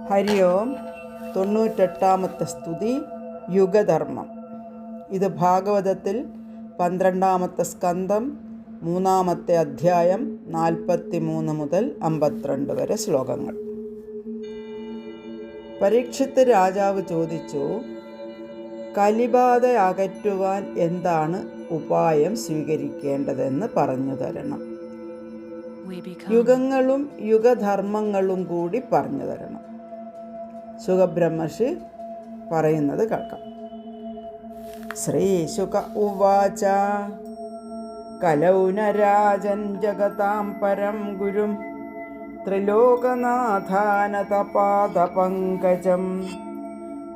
ഹരി ഓം. 98ാമത്തെ സ്തുതി യുഗധർമ്മം. ഇത് ഭാഗവതത്തിൽ 12ാമത്തെ സ്കന്ധം 3ാമത്തെ അധ്യായം 43 മുതൽ 52 വരെ ശ്ലോകങ്ങൾ. പരീക്ഷിത്ത് രാജാവ് ചോദിച്ചു, കലിബാധ അകറ്റുവാൻ എന്താണ് ഉപായം സ്വീകരിക്കേണ്ടതെന്ന് പറഞ്ഞു തരണം. യുഗങ്ങളും യുഗധർമ്മങ്ങളും കൂടി പറഞ്ഞു തരണം. സുഖബ്രഹ്മർഷി പറയുന്നത് കേൾക്കാം. ശ്രീശുക ഉവാച കലൗനരാജൻ ജഗതാം പരം ഗുരും ത്രിലോകനാഥാനതപാദപങ്കജം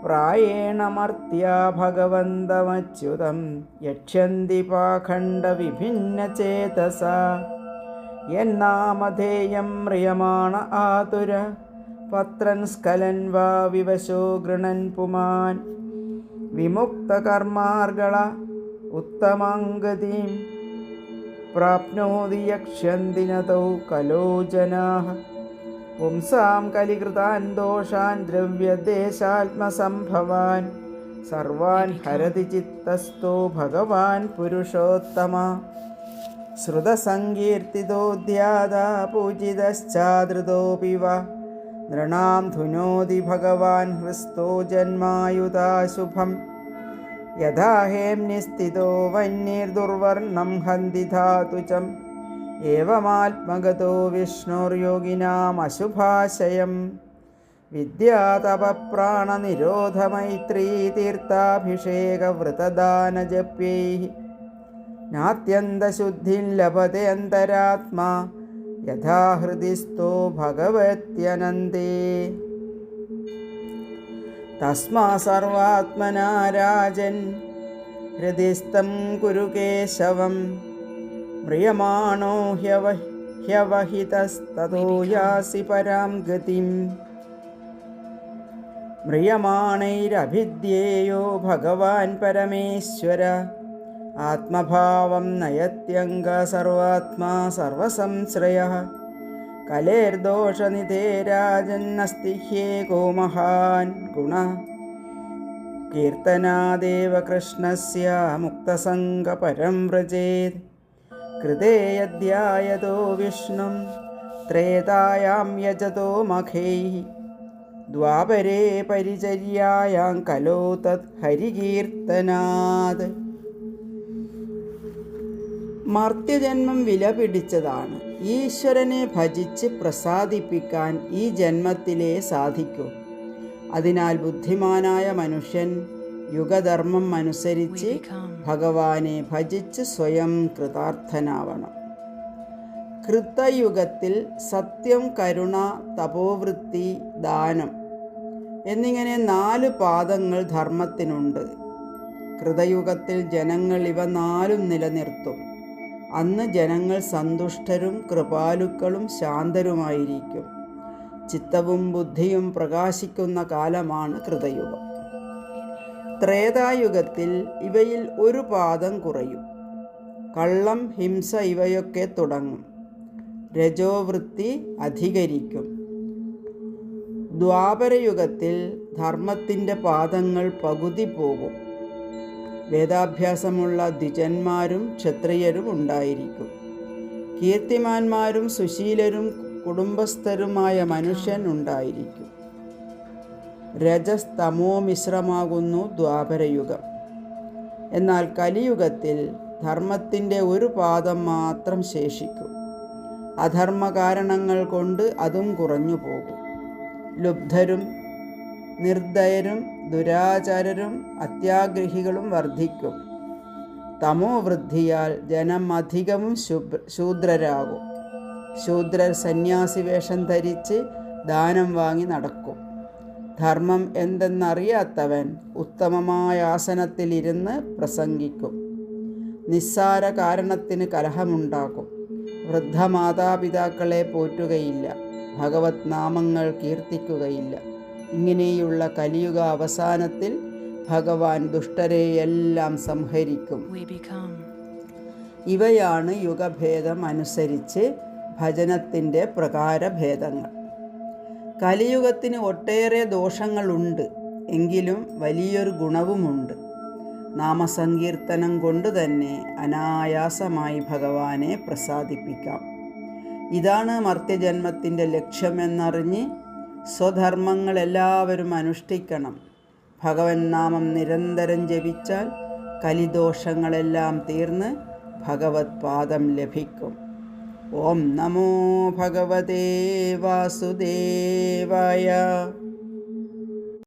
പ്രായേണ മർത്യാ ഭഗവന്തമച്യുതം യക്ഷന്തി പാഖണ്ഡവിഭിന്നചേതസ യന്നാമധേയം മ്രിയമാണ ആതുര പത്രൻ സ്ഖലൻ വാ വിവശോ ഗൃണൻ പുമാൻ വിമുക്തകർമാർഗള ഉത്തമാംഗതിം പ്രാപ്നോതി യക്ഷ്യന്തി നതൗ കലോ ജനാഃ പുംസാം കലികൃതാൻ ദോഷാൻ ദ്രവ്യദേശാത്മസംഭവാൻ സർവാൻ ഹരതി ചിത്തസ്ഥോ ഭഗവാൻ പുരുഷോത്തമ ശ്രുതസങ്കീർത്തിതോ ധ്യാതാ പൂജിതശ്ചാദൃതോപി വ നൃണാം ധുനോതി ഭഗവാൻ ഹൃസ്തോ ജന്മായുധാശുഭം യഥാ ഹേംനിസ്ഥിതോ വന്യൈർദുർവർണം ഹന്തി ധാതുചം ഏവമാത്മഗതോ വിഷ്ണോർയോഗിനാം അശുഭാശയം വിദ്യാതപപ്രാണനിരോധമൈത്രീ തീർത്ഥാഭിഷേകവ്രതദാനജപ്യൈഃ നാത്യന്തശുദ്ധിം ലഭത്തെ അന്തരാത്മാ യഥാ ഹൃദിസ്ഥോ ഭഗവത്യനന്തേ തസ്മാ സർവാത്മനാ രാജൻ ഹൃദിസ്ഥം കുരു കേശവം മ്രിയമാണോ ഹ്യവഹിതസ്തതോ യാസി പരാം ഗതിം മ്രിയമാണൈരഭിദ്യേയോ ഭഗവാൻ പരമേശ്വര ആത്മഭാവം നയത്യംഗ സർവാത്മാ സർവസംശ്രയഃ കലേർദോഷനിധേ രാജന്നസ്തി ഹ്യേകോ മഹാൻ ഗുണഃ കീർത്തനാദേവ കൃഷ്ണസ്യ മുക്തസംഗപരം വ്രജേത് കൃതേ യധ്യായതോ വിഷ്ണും ത്രേതായാം യജതോ മഖൈഃ ദ്വാപരേ പരിചര്യായാം കലോ തത് ഹരികീർത്തനാത്. മർത്യജന്മം വില പിടിച്ചതാണ്. ഈശ്വരനെ ഭജിച്ച് പ്രസാദിപ്പിക്കാൻ ഈ ജന്മത്തിലേ സാധിക്കൂ. അതിനാൽ ബുദ്ധിമാനായ മനുഷ്യൻ യുഗധർമ്മം അനുസരിച്ച് ഭഗവാനെ ഭജിച്ച് സ്വയം കൃതാർത്ഥനാവണം. കൃതയുഗത്തിൽ സത്യം, കരുണ, തപോവൃത്തി, ദാനം എന്നിങ്ങനെ 4 പാദങ്ങൾ ധർമ്മത്തിനുണ്ട്. കൃതയുഗത്തിൽ ജനങ്ങൾ ഇവ 4 നിലനിർത്തും. അന്ന് ജനങ്ങൾ സന്തുഷ്ടരും കൃപാലുക്കളും ശാന്തരുമായിരിക്കും. ചിത്തവും ബുദ്ധിയും പ്രകാശിക്കുന്ന കാലമാണ് കൃതയുഗം. ത്രേതായുഗത്തിൽ ഇവയിൽ 1 പാദം കുറയും. കള്ളം, ഹിംസ ഇവയൊക്കെ തുടങ്ങും. രജോവൃത്തി അധികരിക്കും. ദ്വാപരയുഗത്തിൽ ധർമ്മത്തിൻ്റെ പാദങ്ങൾ പകുതി പോകും. വേദാഭ്യാസമുള്ള ദ്വിജന്മാരും ക്ഷത്രിയരും ഉണ്ടായിരിക്കും. കീർത്തിമാന്മാരും സുശീലരും കുടുംബസ്ഥരുമായ മനുഷ്യൻ ഉണ്ടായിരിക്കും. രജസ് തമോ മിശ്രമാകുന്നു ദ്വാപരയുഗം. എന്നാൽ കലിയുഗത്തിൽ ധർമ്മത്തിൻ്റെ 1 പാദം മാത്രം ശേഷിക്കും. അധർമ്മ കാരണങ്ങൾ കൊണ്ട് അതും കുറഞ്ഞു പോകും. ലുബ്ധരും നിർദയരും ദുരാചാരരും അത്യാഗ്രഹികളും വർദ്ധിക്കും. തമോവൃദ്ധിയാൽ ജനം അധികവും ശൂദ്രരാകും. ശൂദ്രർ സന്യാസി വേഷം ധരിച്ച് ദാനം വാങ്ങി നടക്കും. ധർമ്മം എന്തെന്നറിയാത്തവൻ ഉത്തമമായ ആസനത്തിലിരുന്ന് പ്രസംഗിക്കും. നിസ്സാര കാരണത്തിന് കലഹമുണ്ടാക്കും. വൃദ്ധമാതാപിതാക്കളെ പോറ്റുകയില്ല. ഭഗവത് നാമങ്ങൾ കീർത്തിക്കുകയില്ല. ഇങ്ങനെയുള്ള കലിയുഗ അവസാനത്തിൽ ഭഗവാൻ ദുഷ്ടരെയെല്ലാം സംഹരിക്കും. ഇവയാണ് യുഗഭേദം അനുസരിച്ച് ഭജനത്തിൻ്റെ പ്രകാരഭേദങ്ങൾ. കലിയുഗത്തിന് ഒട്ടേറെ ദോഷങ്ങളുണ്ട്, എങ്കിലും വലിയൊരു ഗുണവുമുണ്ട്. നാമസങ്കീർത്തനം കൊണ്ട് തന്നെ അനായാസമായി ഭഗവാനെ പ്രസാദിപ്പിക്കാം. ഇതാണ് മർത്യജന്മത്തിൻ്റെ ലക്ഷ്യമെന്നറിഞ്ഞ് സ്വധർമ്മങ്ങൾ എല്ലാവരും അനുഷ്ഠിക്കണം. ഭഗവൻ നാമം നിരന്തരം ജപിച്ചാൽ കലിദോഷങ്ങളെല്ലാം തീർന്ന് ഭഗവത് പാദം ലഭിക്കും. ഓം നമോ ഭഗവതേ വാസുദേവായ.